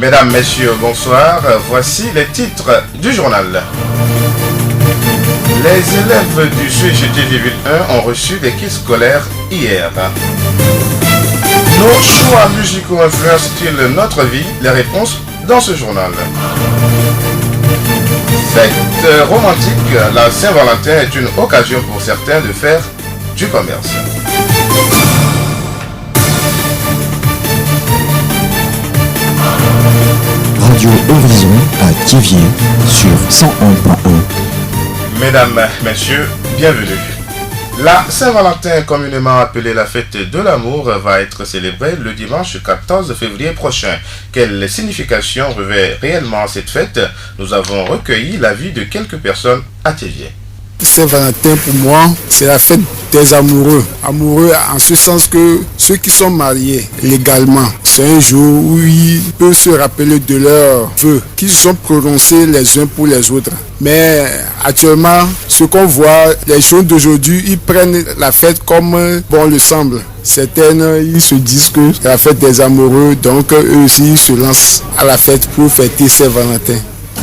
Mesdames, Messieurs, bonsoir. Voici les titres du journal. Les élèves du CGTV Ville 1 ont reçu des kits scolaires hier. Nos choix musicaux influencent-ils notre vie? Les réponses dans ce journal. Fête romantique, la Saint-Valentin est une occasion pour certains de faire du commerce. Radio Horizon à Thiéviers sur 101.1. Mesdames, Messieurs, bienvenue. La Saint-Valentin, communément appelée la fête de l'amour, va être célébrée le dimanche 14 février prochain. Quelle signification revêt réellement cette fête? Nous avons recueilli l'avis de quelques personnes à Thiéviers. Saint-Valentin, pour moi, c'est la fête des amoureux. Amoureux en ce sens que ceux qui sont mariés légalement, c'est un jour où ils peuvent se rappeler de leurs vœux qu'ils sont prononcés les uns pour les autres. Mais actuellement, ce qu'on voit, les jeunes d'aujourd'hui, ils prennent la fête comme bon le semble. Certains, ils se disent que c'est la fête des amoureux, donc eux aussi, ils se lancent à la fête pour fêter Saint-Valentin.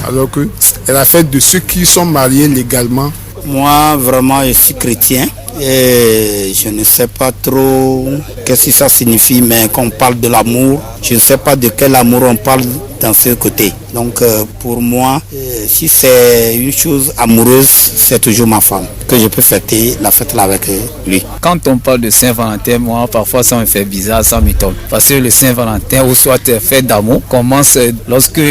Alors que c'est la fête de ceux qui sont mariés légalement. Moi, vraiment, je suis chrétien et je ne sais pas trop qu'est-ce que ça signifie, mais quand on parle de l'amour, je ne sais pas de quel amour on parle dans ce côté. Donc, pour moi, si c'est une chose amoureuse, c'est toujours ma femme, que je peux fêter la fête là avec lui. Quand on parle de Saint-Valentin, moi, parfois ça me fait bizarre, ça m'étonne. Parce que le Saint-Valentin, ou soit fête d'amour, commence lorsque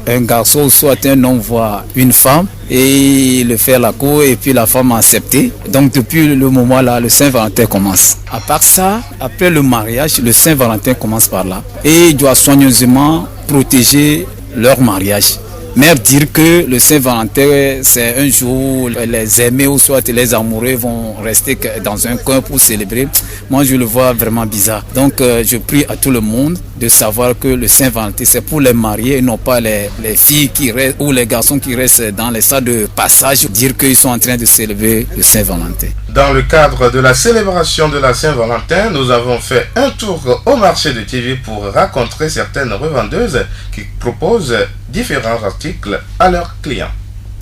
un garçon ou soit un homme voit une femme et il fait la cour et puis la femme a accepté. Donc depuis le moment là, le Saint-Valentin commence. À part ça, après le mariage, le Saint-Valentin commence par là. Et il doit soigneusement protéger leur mariage. Mais dire que le Saint-Valentin, c'est un jour où les aimés ou soit les amoureux vont rester dans un coin pour célébrer, moi je le vois vraiment bizarre. Donc je prie à tout le monde de savoir que le Saint-Valentin, c'est pour les mariés et non pas les filles qui restent ou les garçons qui restent dans les salles de passage, dire qu'ils sont en train de célébrer le Saint-Valentin. Dans le cadre de la célébration de la Saint-Valentin, nous avons fait un tour au marché de Thiéviers pour rencontrer certaines revendeuses qui proposent différents articles à leurs clients.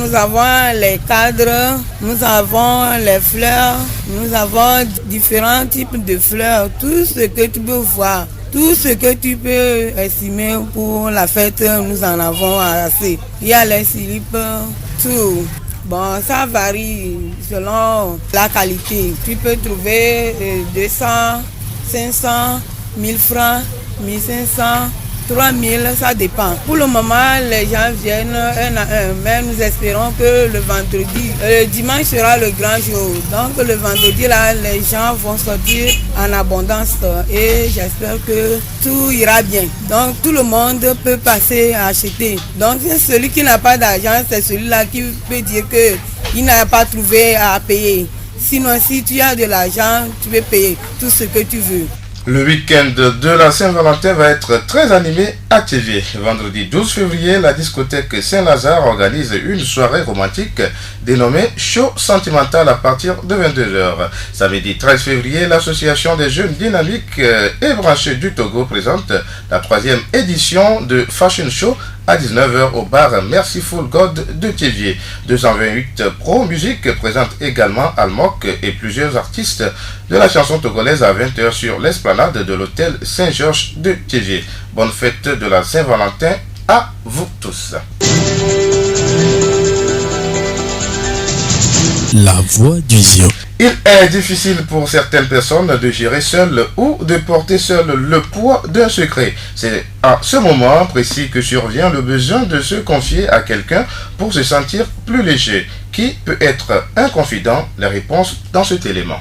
Nous avons les cadres, nous avons les fleurs, nous avons différents types de fleurs, tout ce que tu peux voir. Tout ce que tu peux estimer pour la fête, nous en avons assez. Il y a les slips, tout. Bon, ça varie selon la qualité. Tu peux trouver 200, 500, 1000 francs, 1500, 3000, ça dépend. Pour le moment, les gens viennent un à un, mais nous espérons que le dimanche sera le grand jour. Donc le vendredi, là, les gens vont sortir en abondance et j'espère que tout ira bien. Donc tout le monde peut passer à acheter. Donc celui qui n'a pas d'argent, c'est celui-là qui peut dire qu'il n'a pas trouvé à payer. Sinon, si tu as de l'argent, tu peux payer tout ce que tu veux. Le week-end de la Saint-Valentin va être très animé à Thiéviers. Vendredi 12 février, la discothèque Saint-Lazare organise une soirée romantique dénommée Show Sentimental à partir de 22h. Samedi 13 février, l'association des jeunes dynamiques et branchés du Togo présente la 3e édition de Fashion Show à 19h au bar Merciful God de Thiéviers. 228 Pro Musique présente également Almok et plusieurs artistes de la chanson togolaise à 20h sur l'esplanade de l'hôtel Saint-Georges de Thiéviers. Bonne fête de la Saint-Valentin à vous tous. La voix du Zion. Il est difficile pour certaines personnes de gérer seul ou de porter seul le poids d'un secret. C'est à ce moment précis que survient le besoin de se confier à quelqu'un pour se sentir plus léger. Qui peut être un confident? Les réponses dans cet élément.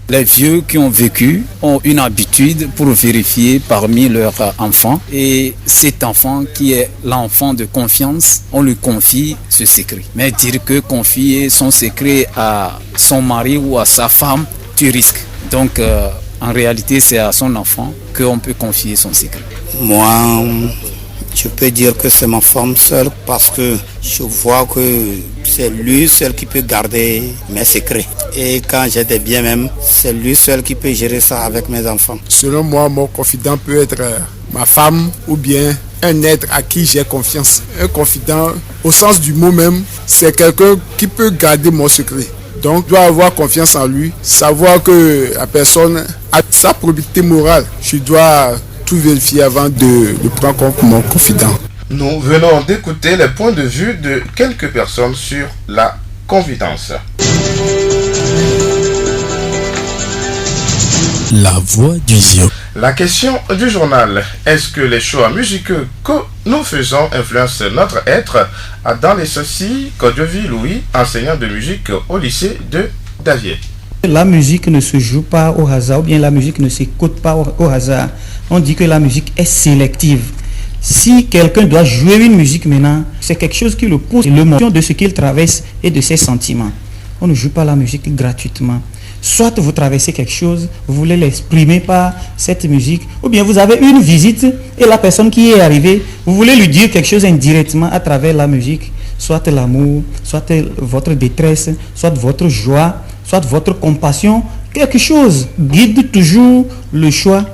Les vieux qui ont vécu ont une habitude pour vérifier parmi leurs enfants et cet enfant qui est l'enfant de confiance, on lui confie ce secret. Mais dire que confier son secret à son mari ou à sa femme, tu risques. Donc en réalité c'est à son enfant qu'on peut confier son secret. Moi, je peux dire que c'est ma femme seule parce que je vois que c'est lui seul qui peut garder mes secrets. Et quand j'ai des biens même, c'est lui seul qui peut gérer ça avec mes enfants. Selon moi, mon confident peut être ma femme ou bien un être à qui j'ai confiance. Un confident, au sens du mot même, c'est quelqu'un qui peut garder mon secret. Donc, je dois avoir confiance en lui, savoir que la personne a sa probité morale. Je dois tout vérifier avant de le prendre comme mon confident. Nous venons d'écouter les points de vue de quelques personnes sur la confidence. La voix du Zion. La question du journal, est-ce que les choix musicaux que nous faisons influencent notre être? Dans les soucis, Kodjovi Louis, enseignant de musique au lycée de Davier. La musique ne se joue pas au hasard, ou bien la musique ne s'écoute pas au hasard. On dit que la musique est sélective. Si quelqu'un doit jouer une musique maintenant, c'est quelque chose qui le pousse, le moment de ce qu'il traverse et de ses sentiments. On ne joue pas la musique gratuitement. Soit vous traversez quelque chose, vous voulez l'exprimer par cette musique, ou bien vous avez une visite et la personne qui est arrivée, vous voulez lui dire quelque chose indirectement à travers la musique, soit l'amour, soit votre détresse, soit votre joie, soit votre compassion, quelque chose guide toujours le choix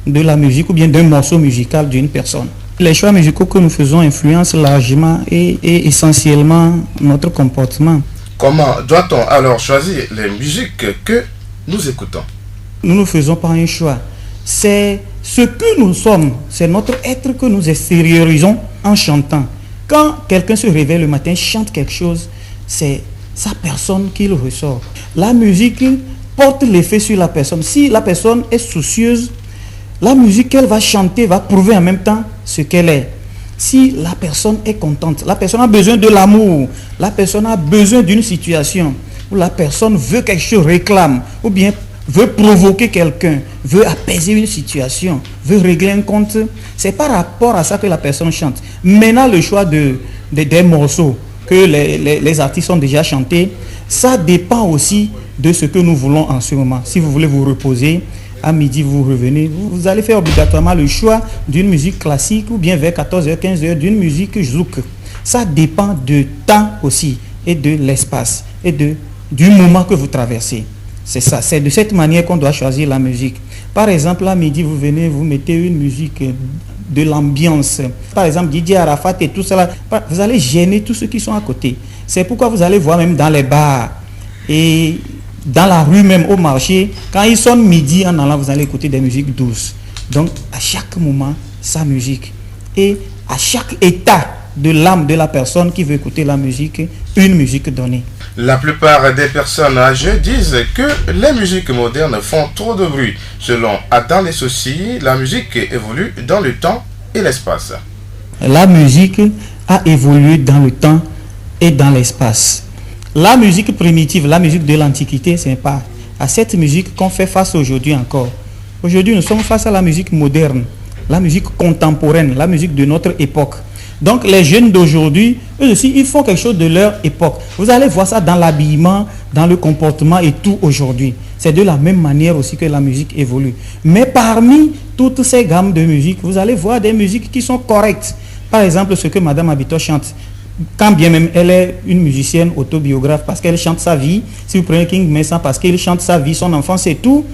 de la musique ou bien d'un morceau musical d'une personne. Les choix musicaux que nous faisons influencent largement et essentiellement notre comportement. Comment doit-on alors choisir les musiques que nous écoutons? Nous ne faisons pas un choix. C'est ce que nous sommes, c'est notre être que nous extériorisons en chantant. Quand quelqu'un se réveille le matin, chante quelque chose, c'est sa personne qui le ressort. La musique porte l'effet sur la personne. Si la personne est soucieuse, la musique qu'elle va chanter va prouver en même temps ce qu'elle est. Si la personne est contente, la personne a besoin de l'amour, la personne a besoin d'une situation où la personne veut quelque chose, réclame, ou bien veut provoquer quelqu'un, veut apaiser une situation, veut régler un compte, c'est par rapport à ça que la personne chante. Maintenant, le choix des morceaux que les artistes ont déjà chantés, ça dépend aussi de ce que nous voulons en ce moment. Si vous voulez vous reposer, à midi vous revenez, vous allez faire obligatoirement le choix d'une musique classique ou bien vers 14h, 15h d'une musique zouk. Ça dépend du temps aussi et de l'espace et du moment que vous traversez. C'est ça, c'est de cette manière qu'on doit choisir la musique. Par exemple, à midi vous venez, vous mettez une musique de l'ambiance. Par exemple, Didier Arafat et tout cela, vous allez gêner tous ceux qui sont à côté. C'est pourquoi vous allez voir même dans les bars et dans la rue même, au marché, quand il sonne midi en allant, vous allez écouter des musiques douces. Donc, à chaque moment, sa musique. Et à chaque état de l'âme de la personne qui veut écouter la musique, une musique donnée. La plupart des personnes âgées disent que les musiques modernes font trop de bruit. Selon Adam Lessossi, la musique évolue dans le temps et l'espace. La musique a évolué dans le temps et dans l'espace. La musique primitive, la musique de l'Antiquité, ce n'est pas à cette musique qu'on fait face aujourd'hui encore. Aujourd'hui, nous sommes face à la musique moderne, la musique contemporaine, la musique de notre époque. Donc les jeunes d'aujourd'hui, eux aussi, ils font quelque chose de leur époque. Vous allez voir ça dans l'habillement, dans le comportement et tout aujourd'hui. C'est de la même manière aussi que la musique évolue. Mais parmi toutes ces gammes de musique, vous allez voir des musiques qui sont correctes. Par exemple, ce que Madame Abito chante. Quand bien même elle est une musicienne autobiographe parce qu'elle chante sa vie, si vous prenez King Mesa parce qu'il chante sa vie, son enfance et tout,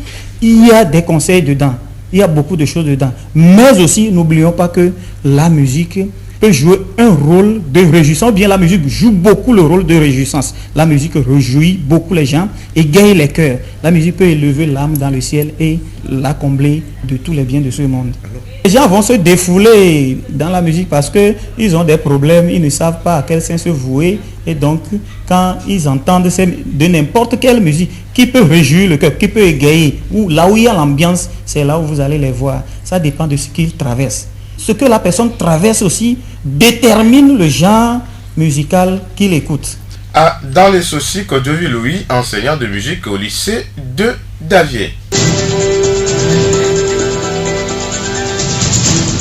il y a des conseils dedans, il y a beaucoup de choses dedans. Mais aussi, n'oublions pas que la musique peut jouer un rôle de réjouissance, bien la musique joue beaucoup le rôle de réjouissance. La musique réjouit beaucoup les gens et gagne les cœurs. La musique peut élever l'âme dans le ciel et la combler de tous les biens de ce monde. Les gens vont se défouler dans la musique parce qu'ils ont des problèmes, ils ne savent pas à quel sens se vouer. Et donc, quand ils entendent de n'importe quelle musique qui peut réjouir le cœur, qui peut égayer, ou là où il y a l'ambiance, c'est là où vous allez les voir. Ça dépend de ce qu'ils traversent. Ce que la personne traverse aussi détermine le genre musical qu'il écoute. Dans les soucis, Kodjovi Louis, enseignant de musique au lycée de Davier.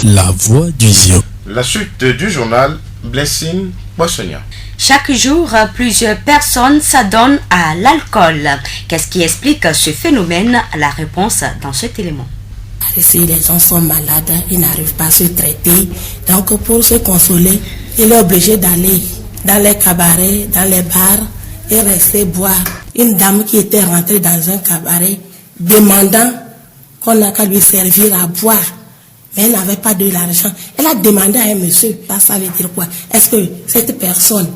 La voix du Zion. La suite du journal, Blessing Boissonia. Chaque jour, plusieurs personnes s'adonnent à l'alcool. Qu'est-ce qui explique ce phénomène? La réponse dans cet élément. Ici, les gens sont malades, ils n'arrivent pas à se traiter. Donc, pour se consoler, il est obligé d'aller dans les cabarets, dans les bars et rester boire. Une dame qui était rentrée dans un cabaret demandant qu'on n'a qu'à lui servir à boire. mais elle n'avait pas de l'argent. Elle a demandé à un monsieur, ça veut dire quoi? Est-ce que cette personne,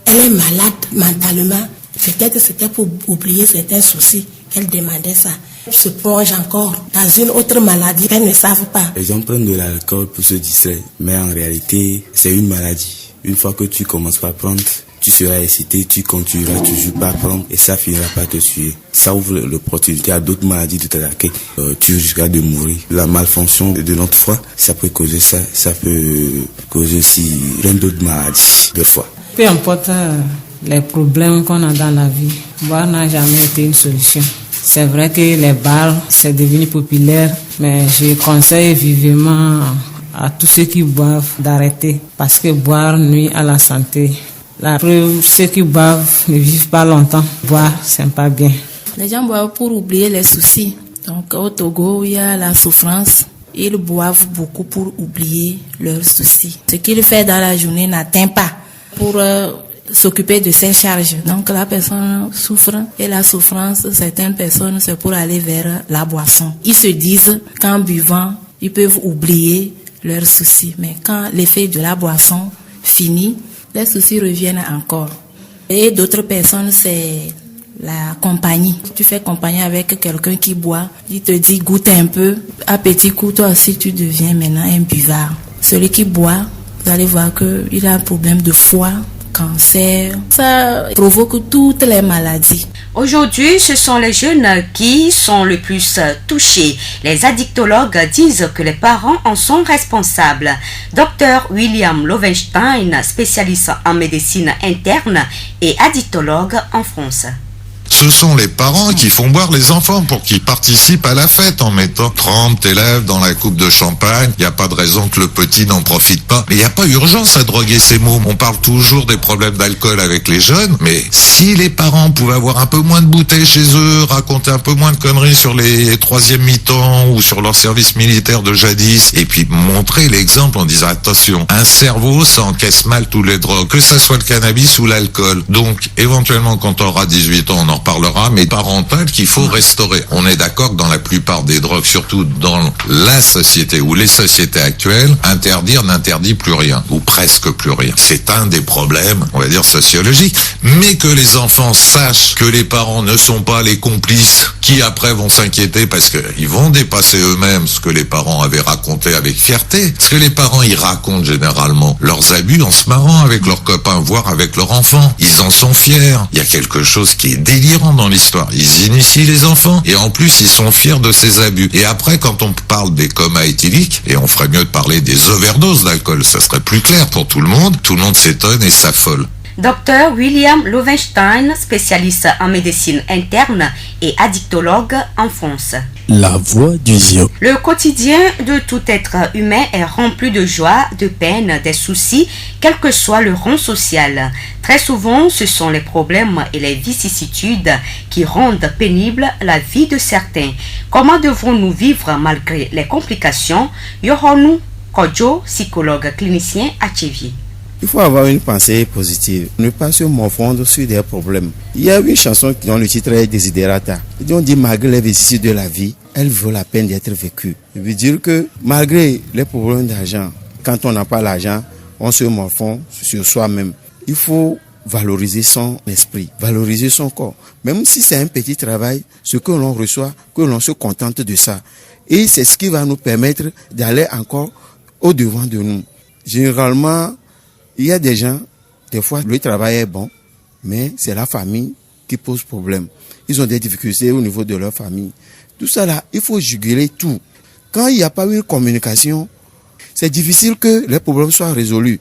elle est malade mentalement? Peut-être c'était pour oublier certains soucis qu'elle demandait ça. Elle se plonge encore dans une autre maladie qu'elles ne savent pas. Les gens prennent de l'alcool pour se distraire, mais en réalité, c'est une maladie. Une fois que tu commences par prendre, tu seras excité, tu continueras toujours par prendre et ça finira par te tuer. Ça ouvre l'opportunité à d'autres maladies de t'attaquer. Tu risqueras de mourir. La malfonction de notre foie, ça peut causer ça. Ça peut causer aussi plein d'autres maladies de foie. Peu importe les problèmes qu'on a dans la vie, boire n'a jamais été une solution. C'est vrai que les bars, c'est devenu populaire, mais je conseille vivement à tous ceux qui boivent d'arrêter, parce que boire nuit à la santé. La preuve, ceux qui boivent ne vivent pas longtemps. Boire, c'est pas bien. Les gens boivent pour oublier les soucis. Donc au Togo, il y a la souffrance. Ils boivent beaucoup pour oublier leurs soucis. Ce qu'ils font dans la journée n'atteint pas pour s'occuper de ses charges. Donc la personne souffre et la souffrance, certaines personnes, c'est pour aller vers la boisson. Ils se disent qu'en buvant, ils peuvent oublier leurs soucis. Mais quand l'effet de la boisson finit, les soucis reviennent encore. Et d'autres personnes, c'est la compagnie. Tu fais compagnie avec quelqu'un qui boit, il te dit goûte un peu, à petit coup, toi aussi tu deviens maintenant un buvard. Celui qui boit, vous allez voir qu'il a un problème de foie, cancer, ça provoque toutes les maladies. Aujourd'hui, ce sont les jeunes qui sont le plus touchés. Les addictologues disent que les parents en sont responsables. Dr William Lovenstein, spécialiste en médecine interne et addictologue en France. Ce sont les parents qui font boire les enfants pour qu'ils participent à la fête en mettant 30 élèves dans la coupe de champagne. Il n'y a pas de raison que le petit n'en profite pas. Mais il n'y a pas urgence à droguer ces mômes. On parle toujours des problèmes d'alcool avec les jeunes. Mais si les parents pouvaient avoir un peu moins de bouteilles chez eux, raconter un peu moins de conneries sur les troisième mi-temps ou sur leur service militaire de jadis, et puis montrer l'exemple en disant attention, un cerveau ça encaisse mal tous les drogues, que ça soit le cannabis ou l'alcool. Donc éventuellement quand on aura 18 ans, on en parlera, mais parental qu'il faut restaurer. On est d'accord que dans la plupart des drogues, surtout dans la société ou les sociétés actuelles, interdire n'interdit plus rien, ou presque plus rien. C'est un des problèmes, on va dire, sociologiques. Mais que les enfants sachent que les parents ne sont pas les complices qui après vont s'inquiéter parce qu'ils vont dépasser eux-mêmes ce que les parents avaient raconté avec fierté. Parce que les parents, ils racontent généralement leurs abus en se marrant avec leurs copains, voire avec leurs enfants. Ils en sont fiers. Il y a quelque chose qui est délirant dans l'histoire. Ils initient les enfants et en plus ils sont fiers de ces abus. Et après quand on parle des comas éthyliques, et on ferait mieux de parler des overdoses d'alcool, ça serait plus clair pour tout le monde s'étonne et s'affole. Dr William Lovenstein, spécialiste en médecine interne et addictologue en France. La voix du Zion. Le quotidien de tout être humain est rempli de joie, de peine, des soucis, quel que soit le rang social. Très souvent, ce sont les problèmes et les vicissitudes qui rendent pénible la vie de certains. Comment devrons-nous vivre malgré les complications? Yohonu Kodjo, psychologue clinicien à Tchévier. Il faut avoir une pensée positive, ne pas se morfondre sur des problèmes. Il y a une chanson dont le titre est Desiderata. On dit malgré les vicissitudes de la vie, elle vaut la peine d'être vécue. Ça veut dire que malgré les problèmes d'argent, quand on n'a pas l'argent, on se morfond sur soi-même. Il faut valoriser son esprit, valoriser son corps. Même si c'est un petit travail, ce que l'on reçoit, que l'on se contente de ça. Et c'est ce qui va nous permettre d'aller encore au-devant de nous. Généralement, il y a des gens, des fois, le travail est bon, mais c'est la famille qui pose problème. Ils ont des difficultés au niveau de leur famille. Tout ça là, il faut juguler tout. Quand il n'y a pas une communication, c'est difficile que les problèmes soient résolus.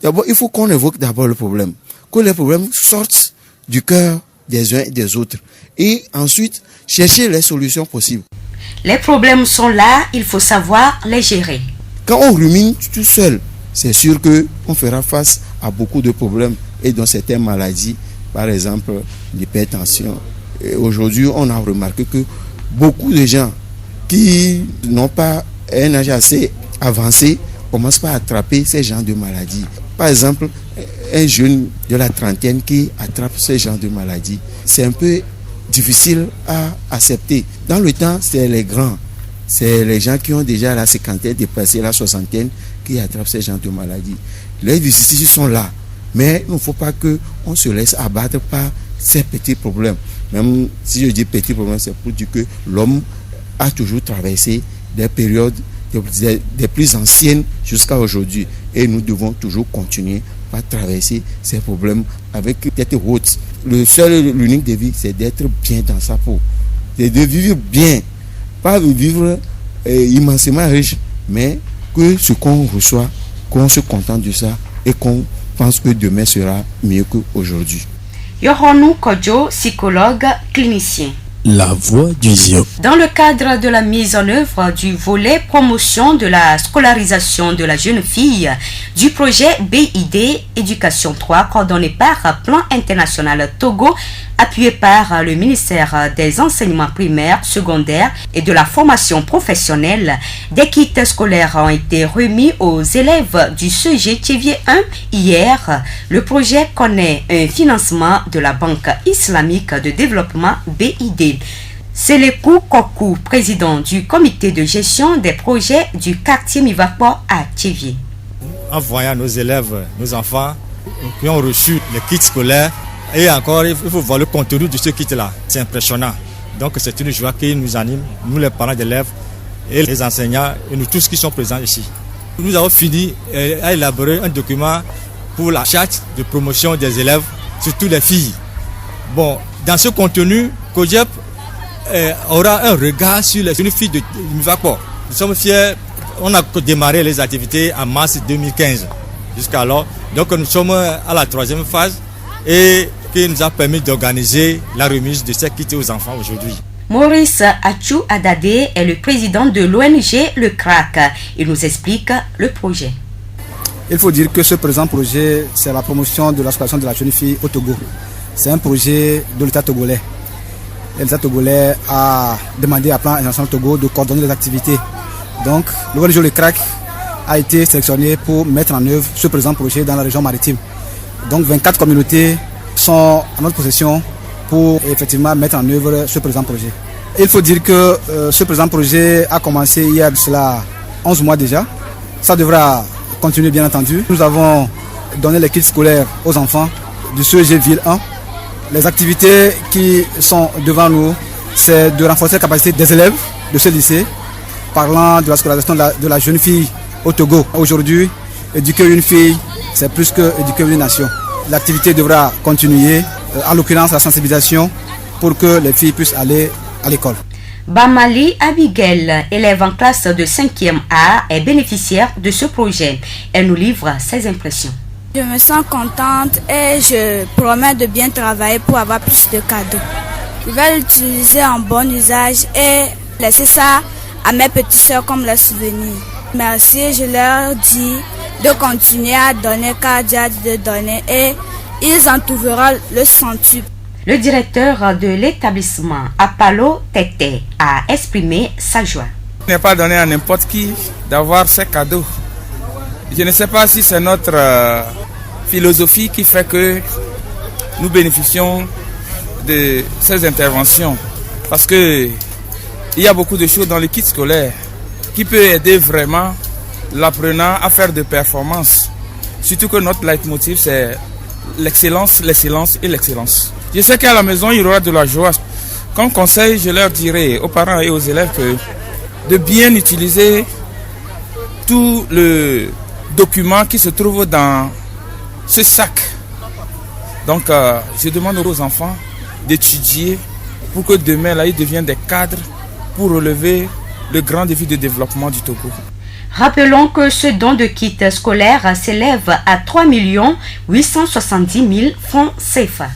D'abord, il faut qu'on évoque d'abord le problème. Que les problèmes sortent du cœur des uns et des autres. Et ensuite, chercher les solutions possibles. Les problèmes sont là, il faut savoir les gérer. Quand on rumine tout seul, c'est sûr qu'on fera face à beaucoup de problèmes et dans certaines maladies, par exemple l'hypertension. Aujourd'hui, on a remarqué que beaucoup de gens qui n'ont pas un âge assez avancé commencent par attraper ces genres de maladies. Par exemple, un jeune de la trentaine qui attrape ce genre de maladies, c'est un peu difficile à accepter. Dans le temps, c'est les grands c'est les gens qui ont déjà la cinquantaine, dépassé la soixantaine, qui attrapent ces genres de maladies. Les vicissitudes sont là, mais il ne faut pas qu'on se laisse abattre par ces petits problèmes. Même si je dis petits problèmes, c'est pour dire que l'homme a toujours traversé des périodes des plus anciennes jusqu'à aujourd'hui. Et nous devons toujours continuer à traverser ces problèmes avec tête haute. L'unique défi, c'est d'être bien dans sa peau. C'est de vivre bien, pas de vivre immensément riche, mais que ce qu'on reçoit, qu'on se contente de ça et qu'on pense que demain sera mieux qu'aujourd'hui. Yohonu Kodjo, psychologue clinicien. La voix du Zion. Dans le cadre de la mise en œuvre du volet promotion de la scolarisation de la jeune fille du projet BID Éducation 3 coordonné par Plan International Togo, appuyé par le ministère des Enseignements primaires, secondaires et de la formation professionnelle, des kits scolaires ont été remis aux élèves du CG Tchévier 1 hier. Le projet connaît un financement de la Banque islamique de développement BID. C'est Lekou Kokou, président du comité de gestion des projets du quartier Mivapo à Tchévier. En voyant nos élèves, nos enfants qui ont reçu les kits scolaires, et encore, il faut voir le contenu de ce kit-là. C'est impressionnant. Donc c'est une joie qui nous anime, nous les parents d'élèves et les enseignants et nous tous qui sont présents ici. Nous avons fini à élaborer un document pour la charte de promotion des élèves, surtout les filles. Bon, dans ce contenu, COJEP aura un regard sur les jeunes filles de Mivapo. Nous sommes fiers, on a démarré les activités en mars 2015 jusqu'alors. Donc nous sommes à la 3e phase et qui nous a permis d'organiser la remise de ces kits aux enfants aujourd'hui. Maurice Achou Adade est le président de l'ONG Le Crack. Il nous explique le projet. Il faut dire que ce présent projet, c'est la promotion de la scolarisation de la jeune fille au Togo. C'est un projet de l'État togolais. L'État togolais a demandé à Plan International Togo de coordonner les activités. Donc, l'ONG Le Crack a été sélectionné pour mettre en œuvre ce présent projet dans la région maritime. Donc, 24 communautés sont à notre possession pour effectivement mettre en œuvre ce présent projet. Il faut dire que ce présent projet a commencé il y a de cela 11 mois déjà. Ça devra continuer bien entendu. Nous avons donné les kits scolaires aux enfants du CEG Ville 1. Les activités qui sont devant nous, c'est de renforcer la capacité des élèves de ce lycée, parlant de la scolarisation de la jeune fille au Togo. Aujourd'hui, éduquer une fille, c'est plus que éduquer une nation. L'activité devra continuer, en l'occurrence la sensibilisation, pour que les filles puissent aller à l'école. Bamali Abigail, élève en classe de 5e A, est bénéficiaire de ce projet. Elle nous livre ses impressions. Je me sens contente et je promets de bien travailler pour avoir plus de cadeaux. Je vais l'utiliser en bon usage et laisser ça à mes petites soeurs comme les souvenirs. Merci, je leur dis de continuer à donner car Dieu a dit de donner et ils en trouveront le centuple. Le directeur de l'établissement, Apalo Tete, a exprimé sa joie. Il n'est pas donné à n'importe qui d'avoir ces cadeaux. Je ne sais pas si c'est notre philosophie qui fait que nous bénéficions de ces interventions. Parce que il y a beaucoup de choses dans le kit scolaire qui peut aider vraiment l'apprenant à faire de performances. Surtout que notre leitmotiv, c'est l'excellence, l'excellence et l'excellence. Je sais qu'à la maison, il y aura de la joie. Comme conseil, je leur dirai aux parents et aux élèves de bien utiliser tout le document qui se trouve dans ce sac. Donc, je demande aux enfants d'étudier pour que demain, là, ils deviennent des cadres pour relever le grand défi de développement du Togo. Rappelons que ce don de kit scolaire s'élève à 3 870 000 francs CFA.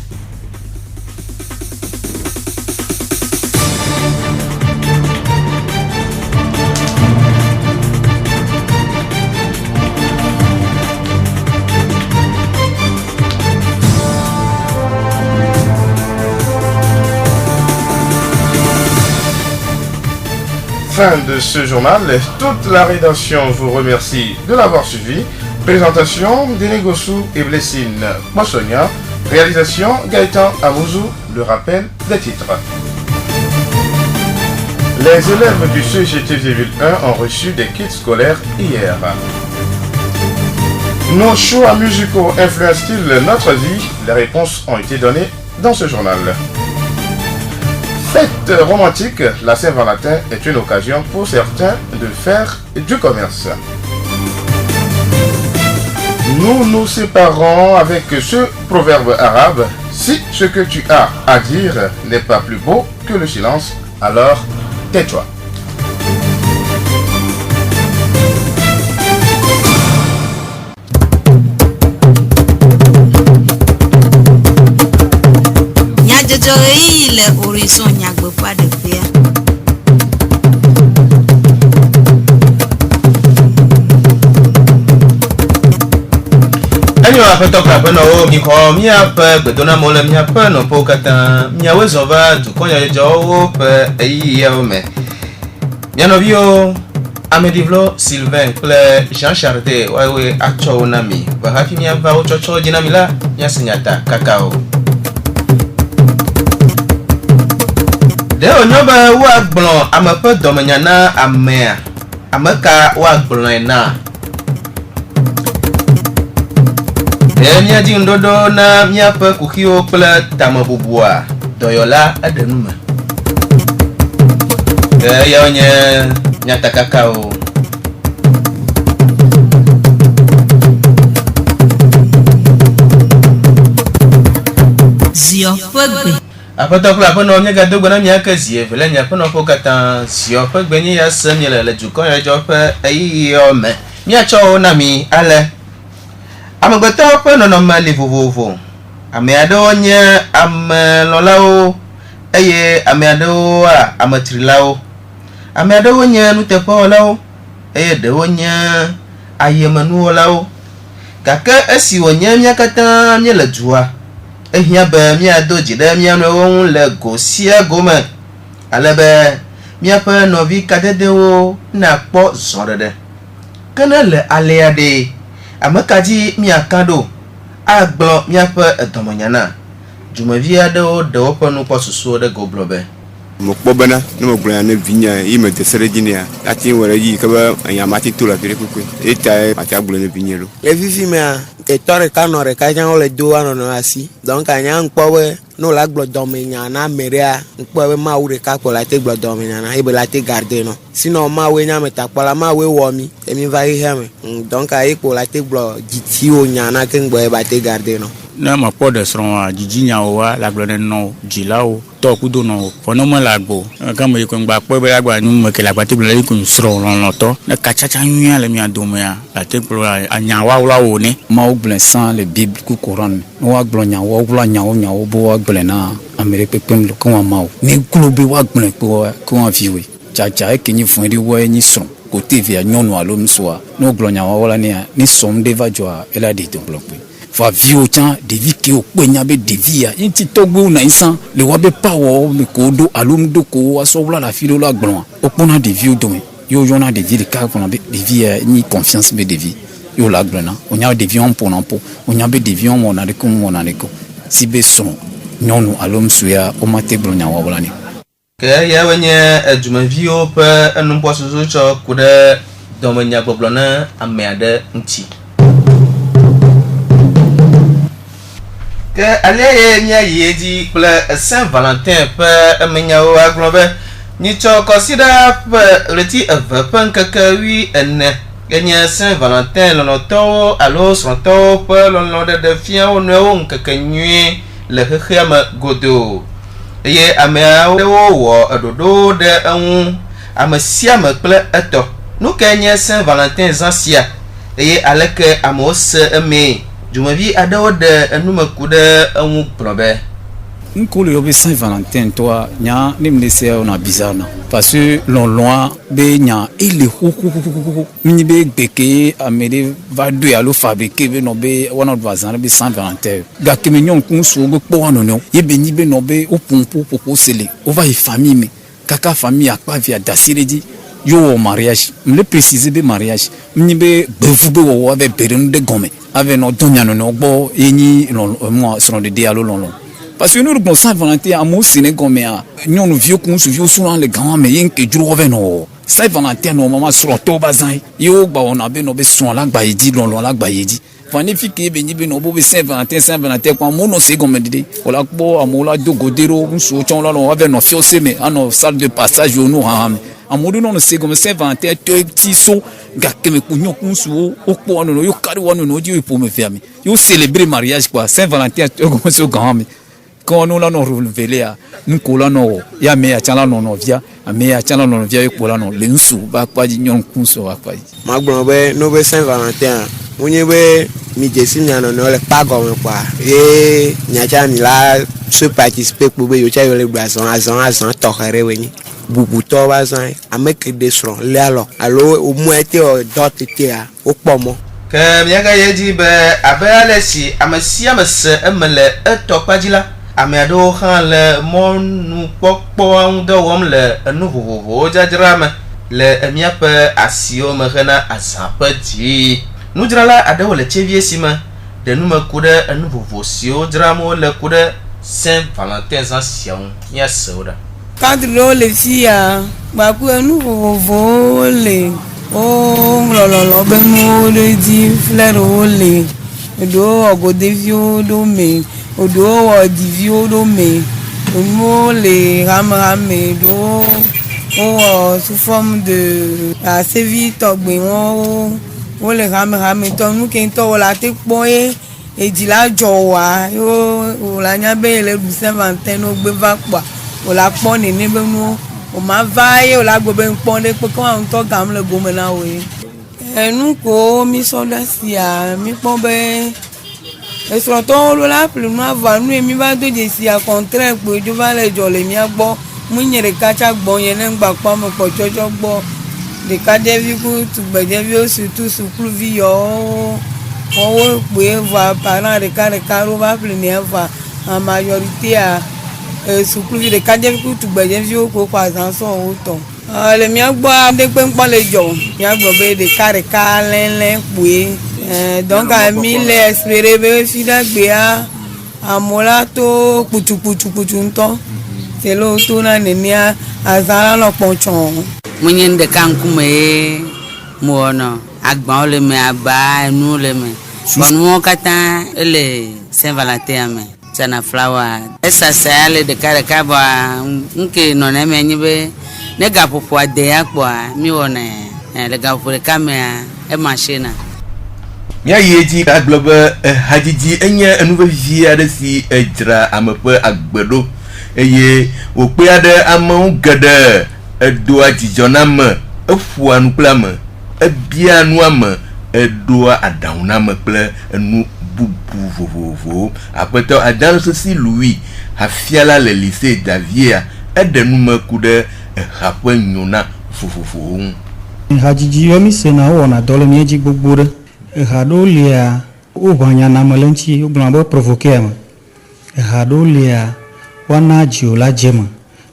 Fin de ce journal, toute la rédaction vous remercie de l'avoir suivi. Présentation Denegosu et Blessine Bossonia. Réalisation Gaëtan Amouzou. Le rappel des titres. Les élèves du CGTV Ville 1 ont reçu des kits scolaires hier. Nos choix musicaux influencent-ils notre vie? Les réponses ont été données dans ce journal. Fête romantique, la Saint-Valentin est une occasion pour certains de faire du commerce. Nous nous séparons avec ce proverbe arabe: si ce que tu as à dire n'est pas plus beau que le silence, alors tais-toi. Le horizon nyagbe pas de paix. Anyo apetoka peno miko miape bedona mole miape no pokata miawe zova dukonya jowo pe eyome. Mianovio Amedivlo Sylvain ple Jean Charté wawe acho nami ba hafi miamba ochocho dinamila nyasinyata kakao. De onyoba wa blon amape domanyana amea amaka wa blon na Enya di ndodo na miape kukio pla tamabubua doyola adenuma ya onye nyata kakao Zio pegbe apatokla apono nyega dogo na miaka zie vele nya apono pokata zio pegbe ni ya semile le juko ya jope ayome miacho na mi ale amagbeto pe no mali vovovo ameado nye amelolao eye ameado amatrilao ameado nye nutepo lao eye de nye ayemanu lao kaka esi onye miakata nye le jua ehia be miado jide miano le gosia gome alebe miape novi kadedewo na kpo zodede kana le aleade amakaji miakado agbo miape edomonyana jumavia de oponu kwa susu de goblobe mokbobana no mogblana ne vinya ime de sereginia ati wore yi kaba anyamati tula kire kuku eta ati agble ne vinyelo le vivi me ke tore kanore ka jan ole do anono asi donc anya nkpowe no la gblodome na meria nkpowe ma ure ka ko la te gblodome na ibe la te garder no sino ma we nya meta kpala ma we wo mi emi va heme donc ai ko la te gblo jiti o nya na ke ngbo e ba te garder no na ma po de sron jijinya wa la glone no jilao to kudo no fono mo la gbo ka mo ko ngba po be agba nu mo ke la gbati bla ko sron lon to na ka chacha nya le mi adomia la te glo anya wa wla wo ni ma o gblin sans le bible ku coran no wa gblon nya wa wla nya o bo wa gblin na amerique pem lo ko ma o ni globe wa gblin ko wa viwe chacha e kinyi fun ri wo ni son ko te via nyonu alo msoa no gblon nya wa wla ni som de va joa ela de to bloque va vio tiens de vie qui au penya be de vie ya inti togbo na isan le wa be power me ko do alum do ko aso wla la filo la gblon opona de vie do yo yona de vie de ka pona be de vie ni confiance be de vie yo la gblona onya de vie on pona po onya be de vie on mona de ko si be son nyonu alum suya o mate blonya wa wla ni ke ya wenye ejumavio pe enumbo suzu cho kude domenya gblona ameade nti que allez nya yedi ple Saint-Valentin pe menya o aglobe ni cho consider pe reti avepan kakawi enne ganya Saint-Valentin lo to alo son to pe lo de fien o no kakanyui le khama godo ye amea wo ododo de an amasia me ple eto no kanya Saint-Valentin zansia ye aleke amos eme Jumavi adawo de enumakude enwu probe nkolo yo be Saint-Valentin toi nya nimlese on a bizarre na parce que loin be nya ele ho mini be beke amede va deux alo fabriquer be no be one of voisin be Saint-Valentin ga kemenyon kun so go po anono ye be ni be no be o pompo popo sele o va y famille me kaka famille akpa via dasiredi yo mariage me préciser be mariage ni be bevu be wo be berin de gome avec no donya no gbo eni moi sur de dialogue long parce que nous bon Saint-Valentin à mon Sénégal mais nous nous vieux qu'on se vieux souvent les grands mais yen que jour revenons Saint-Valentin nos maman sur to bazan yo ba on a ben no be son la ba yidi lon la ba yidi Fanifiki benyi beno bo Saint-Valentin kwa mono se gomedide wala bo amola dogodero nso chon la no ave no fiose me ano salle de passage no ha amodu no se gom Saint-Valentin to ti so gakeme kunyo kunso okpo no yo kari wonu no di pour me faire me yo célébrer mariage quoi Saint-Valentin to gom so grand quand nous la no renouveler nous kola no ya me ya chala no via me ya chala no via yo kola no le nsu ba kwa di nyon kunso ba kwa magbo be no be Saint-Valentin onye be mi jesi mi ano no le pa gomen kwa e nyacha mi la se participer pour be yo cha yo le azan to kere we ni bubu to ba zan ameke de sron le alo o mu ete o dot te a o pomo ke mi ga yeji be abale si amasi amase emele etopajila amiado han le monu popo an do wom le enu vovovo jadrama le emiape asio me rena azapati nous dira là à le chevier sima de nous me coude enu vovocio dramo le coude Saint-Valentin ancien ya soda quand le filles ba ku enu vovovo le o lololo be mo le di fleur o le do ogode vio do me odo o di vio do me mo le ramame do o sous forme de assez vite ogbin o le ramame to nu ke to la te poye e di la jowa o la nya be le du Saint-Valentin no gbe va pa o la pon ni be nu o ma vai o la gbe be pon de pe ko an to gam le go me na we nu ko mi so da sia mi pon be e so to lo la plus no va nu mi ba do je sia contraire pe jo va le jo le mi agbo mu nyere ka cha gbo yen na gba pa mo po jojo gbo de ka de vi ku tu gbe de vi o surtout sur plus vi yo o pe va parent de ka ro va plus ne va en majorité à sur plus de ka de vi ku tu gbe de vi o ko kwa zan so o ton le mi agbo de pe npo le jo mi agbo be de ka len pe donc à 1000 espérer be fi da gbe a amola to kutu nto c'est lo to na ni a azara lo ponchon munyen de kankume mono agba le me aba nu le me bon mo kata le Saint-Valentin me sana flower esa sa le de ka ba nke no na me nyibe ne ga popo ade akwa mi wona le ga popo ka me e machine ya yeji aglobe hajiji enye enuwe vie ade si ejra amepe agbedo eye wo pe ade amon gede edo ajijona me efu anu kple me ebia anu ame edo adauna me kple enu bubu vovovo apeto adan sosi Louis hafiala le lycée Davia edenu me kude hapo nyona vovovo hajiji yomi sena wona dole mieji gbogbore hado lia o banya na malenchi o blanbo provoquer ma hado lia wana jiola jema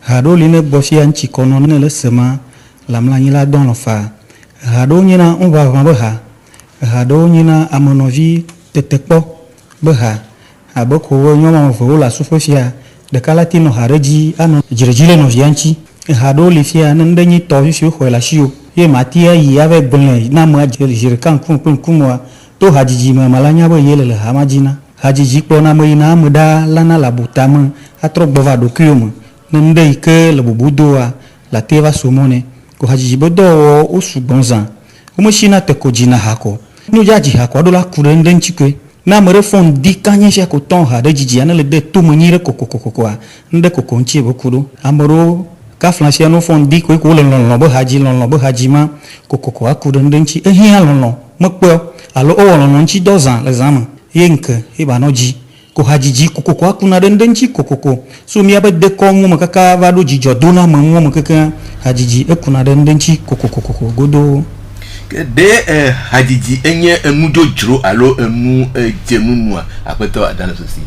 hado line bofi anchi kono ne le sema lamla nyila don lo fa hado nyina on va va ha hado nyina amonovi tetekpo be ha aboko wo nyoma vo la sufofia de kalatino hareji ano jirejile no yanchi hado lifia ndenyi to fi ho la shio ye matia yi avec bon na ma jere kan kumwa to hajiji ma malanya bo yele le hamajina hajiji ko na moina muda lana la butama atro bova do kyoma nde ike le bubudoa la teva somone ko hajiji bodo o sugbonzan o mo shina te ko jina hako no jaji hako do la kure nden chike na mere fon di kanye she ko ton ha de jiji ana le de to monyire kokokokoko nde kokonchi bokuru amoro ka flanchia no fon di ko lo bo haji ma kokoko akure nden chi ehin alon mokpo alo o won nchi dozan le zama yenke e ba no ji ko hajiji kokoko akuna nden chi kokoko so mi abe de ko mu makaka va do jijo do na mu makaka hajiji ekuna nden chi kokoko godo de hajiji enye emudo jro alo emu jenunua apeto adana sosi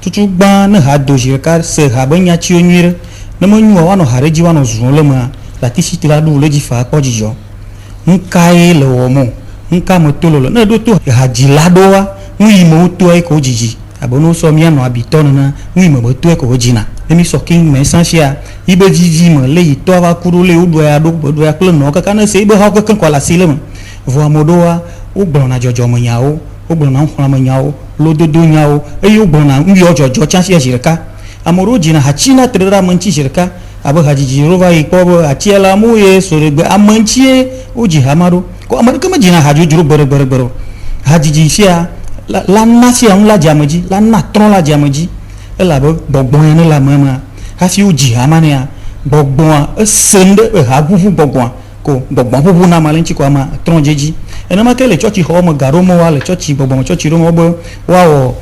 tutu gba na hado jirka se habanya chi onwire na monyu wa no hareji wa no zunle ma la tisi tira du le ji fa ko jijo nkai le wo mo nka mo tololo na do to haji lado wa nyi mo to ai ko jiji abono so mi no abito na wi mo to e ko jina emi so king me sanshia ibe jiji mo le ito va kuru le udo ya do bodo ya kle no ka na se ibe ha ko kan ko la sile vo modoa o gbon na jojo mo nyawo o gbon na nkhura mo nyawo lo dodo nyawo e o gbon na ngi ojojo chansi ya jirka amoro jina hachina trera manchi jirka abo hajiji rova ikobo atiela mu ye soregbe amanchi oji hamaro ko amaro kama jina hajujuru bere hajiji sia la nasi on la jamaji la natron la jamaji ela bogbon yan la mama hafi oji hamane ya bogbon sende hagufu bogbon ko bogbon bubu na malenchi ko ama tron jeji ena ma kele church ho mo garomo wa le church bogbon church romo bo wa o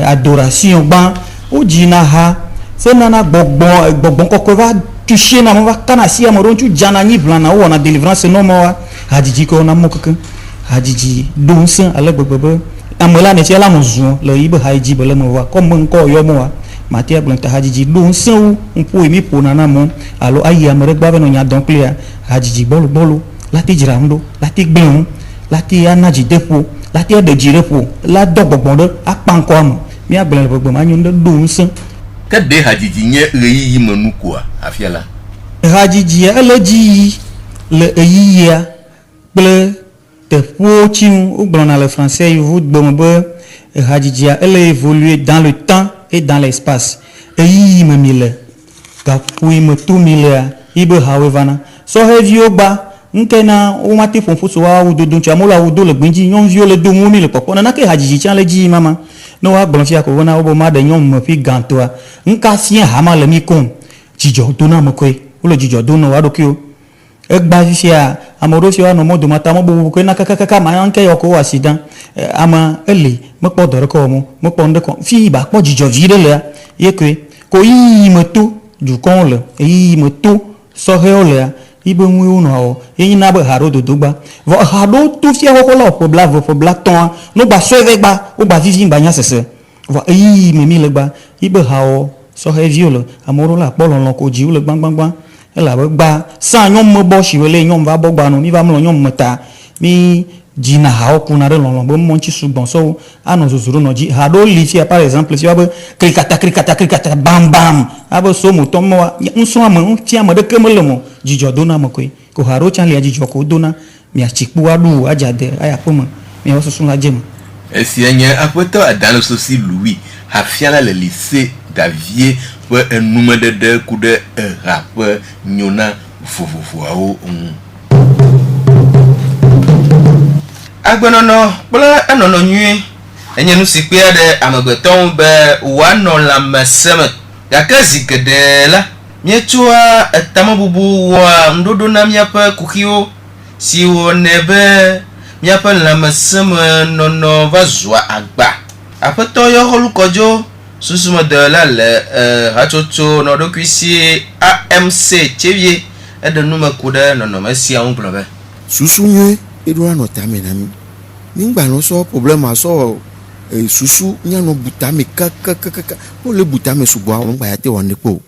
adoration gban oji na ha se nana bogbon koko va toucher na mo va kana si amoro nchu jana ni blana wo na délivrance no mo wa hajiji ko na mo keke hajiji donsan ala gbogbo amola ne tiela mo zun le ibe haji bele mo wa ko mo nko yo mo wa matia blanta hajiji donsan npo emi po na mo alo ayi amere gba be no nya don clear hajiji bolu lati jirando lati gbin lati anaji depo lati edejirepo la dogbogbo do apanko am mi agbele gbogbo ma nyun do donsan kade hajiji nye reyi manu kwa afiala hajiji eleji le eyiya ple te pochim ou dans le français vous bombe hajiji elle évolue dans le temps et dans l'espace eyi memile ga pui metu mile ibe hawevana so hevio ba nkena o mati fonfuso wa udodo chamola udo le gbinji nyon vio le do mumi le popo na ke hajiji chan le ji mama no wa gbonfia ko wona obo ma de nyon mo fi gantoa nka sien hama le mi kon jijo do na mo kwe o le jijo do no wa do kio egba fisia amoro fia no modo mata mo bo ko na kaka ma anke yoko accident ama ele mo po dore ko mo po nde ko fi ba po jijo vire le ye kwe ko yi moto du kon le yi moto so he ole ibe nwi uno o yin na be haro dodogba vo hado to fia ko lo po bla ton no gba so ve gba o gba vivi gba nya sese vo yi memi le gba ibe ha o so he viole amoro la po lon ko ji u le gbangban ela gba san nyom mo bo shiwele nyom va bo gba no mi va mo nyom mata mi jina ha o kuna re lon bo mo nchi sugbon so ano zuzuru no ji hado li fia par exemple si abo krikata bam bam abo so mo to mo nso am ti am de kemele mo jijo dona mo ko haro chan li jijo ko dona mi achipu adu ajade aya po mo mi o so sun la jem esienye apoto adalo sosi Louis hafiala le lycée Davier pour un numéro de coup de rappeur nyona fufufuao agbenono bla anono nyi enye nu sikpe de amagbeton be wano la meseme gakazi kedela mietua etamabubu wa ndodo na miapa kukio si wonebe miapa la meseme nono vazwa agba apeto yo holukojo susuma de la le hachocho no do kwisi AMC chevie e de numa kuda nono mesi an blobe susunye edura no tamenami ningba no so problem aso susu nyano butame kaka o le butame subo on gba yate won nepo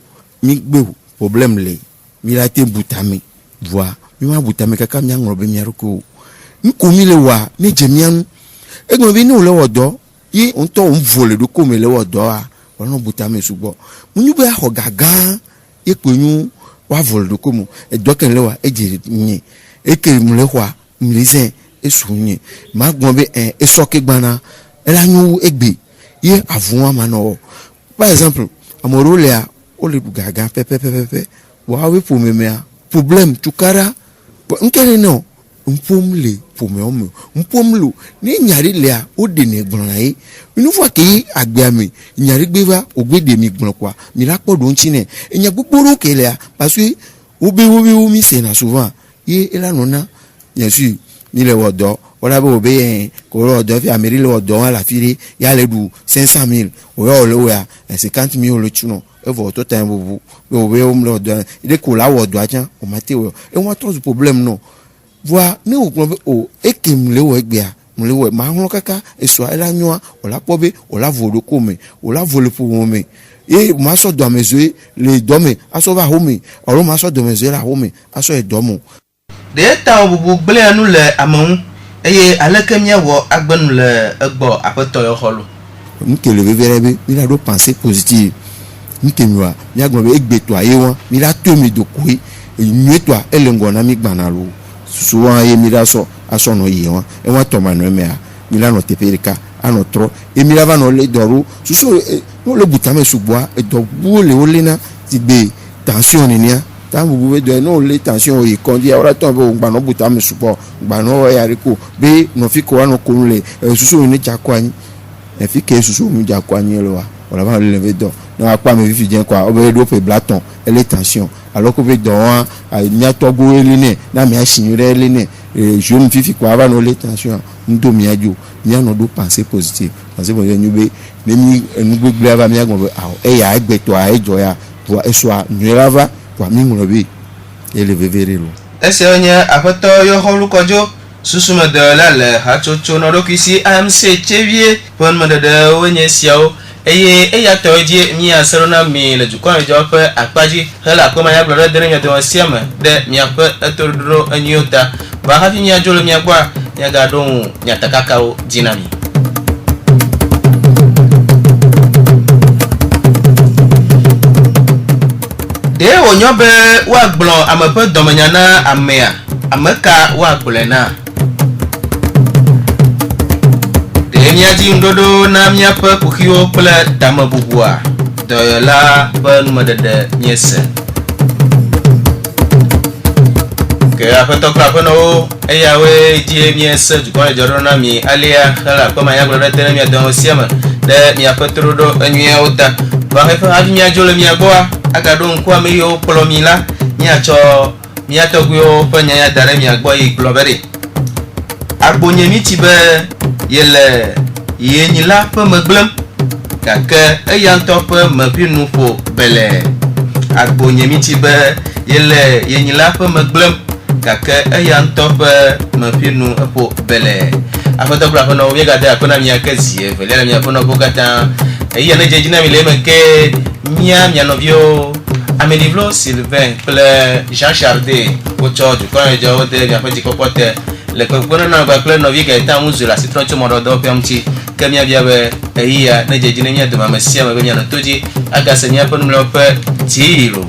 mi gbe problem le mi la te butame voa mi ma butame kaka mi anro be mi aroko nkomi le wa ni jemian egbon bi ni o le wodo yi on to on vole do ko mi le wodo a won butame subo munyu be ho gaga e penyu wa vole do ko mu e doken le wa e jiri ni e ke mu le wa mlize esunye ma gbon be esoke gbana elanyu egbe ye avun ma no par exemple amoro le a o le gaga pepe wa we po memea problem tukara nkene no mpomle pomeo mpomlo ni nyari le a o de ne gbon na yi inu fo ke agbe ami nyari gbeva ogbede mi gbon kwa mi la podo nchine enya gbogbo ke le a parce que obi mi se na souvent ye elanu na bien sûr ni le wodo wala bo be ko wodo fi ameri le wodo ala firi ya le du 500,000 o yo le wa 50,000 le chuno e vo to time bo be o mlo do ide ko la wodo ajan o mate o e won to problem no voa ni o gbo o ekim le wo egbe a mle wo ma hon kaka eso ala nyoa o la pobe o la vodo ko me o la vole po won me e ma so do amezo le do me aso ba ho me o ma so do mezo la ho me aso e do mo de ta obubu gble anu le amon eye alekemia wo agbenu le egbo apeto yo holo nke le vevere mi la do penser positive nke mi wa mi agbo be egbe to aye won mi la to mi do kui nwe to ele ngona mi gbana lo susu wa ye mi la so aso no ye won e won to ma no me a mi la no teperika ano tro e mi la va no le doru susu no le butame subwa e do bu le olena ti be tension ni nia ta bu bu de no le tension e kondi ora to bo gba no butame supo gba no ya riko be no fi ko ano kunle susu ni chakwani e fi ke susu mu chakwani lo wa ora va le lever do no apa me fi jen kwa obe do pe blaton e le tension alors que be do a nya to go eline na mi ashin re eline je me fi kwa va no le tension ndo mi ajo mi ano do penser positive parce que ñu be mi nu gbegbe aba mi agbon e ya egbe to a ejo ya to eso a nyrava to mi ngoro bi ele vevere lo ese onye afoto yo holu kojo susuma de la le ha chocho no do kisi amc chevie pon ma de onye siao eye eya to die mi asero na mi le jukon jo pe apaji hala ko ma ya bloro de nya de siama de mi afa etodro anyota ba ha fi mi ajolo mi agba ya ga don nya takakao dinami de onyobe wa gblo amape domanyana amea ameka wa gblena de miaji ndodo na miape kukhio ple damabubua de la ban madede nyese ke apeto krapono eyawe die miese jukon joro na mi alia kala ko maya gblore tene mi adon siama de mi apetro do enye ota ba hefa abi mi ajolo mi agboa agadon kwa mi yo polomila ni acho mi atogyo panya ya dare mi agbo yi globere agbonye mi tibe yele yenyila pe meglem kake eyanto pe mepinu fo bele agbonye mi tibe yele yenyila pe meglem kake eyanto pe mepinu fo bele afoto bla fono mi gade akona mi akazie vele mi afono bokata eya ne jejina mi le meke mia novio Amélie Sylvain ple Jean Chardé au George quand je vote bien fait cocotte le cocotte na ba ple novie que ta muzula citron tu modo do pemti kemia bia be eya ne jejina mi de ma mesia ma be mi na toji aga senya pon mlo pe tiro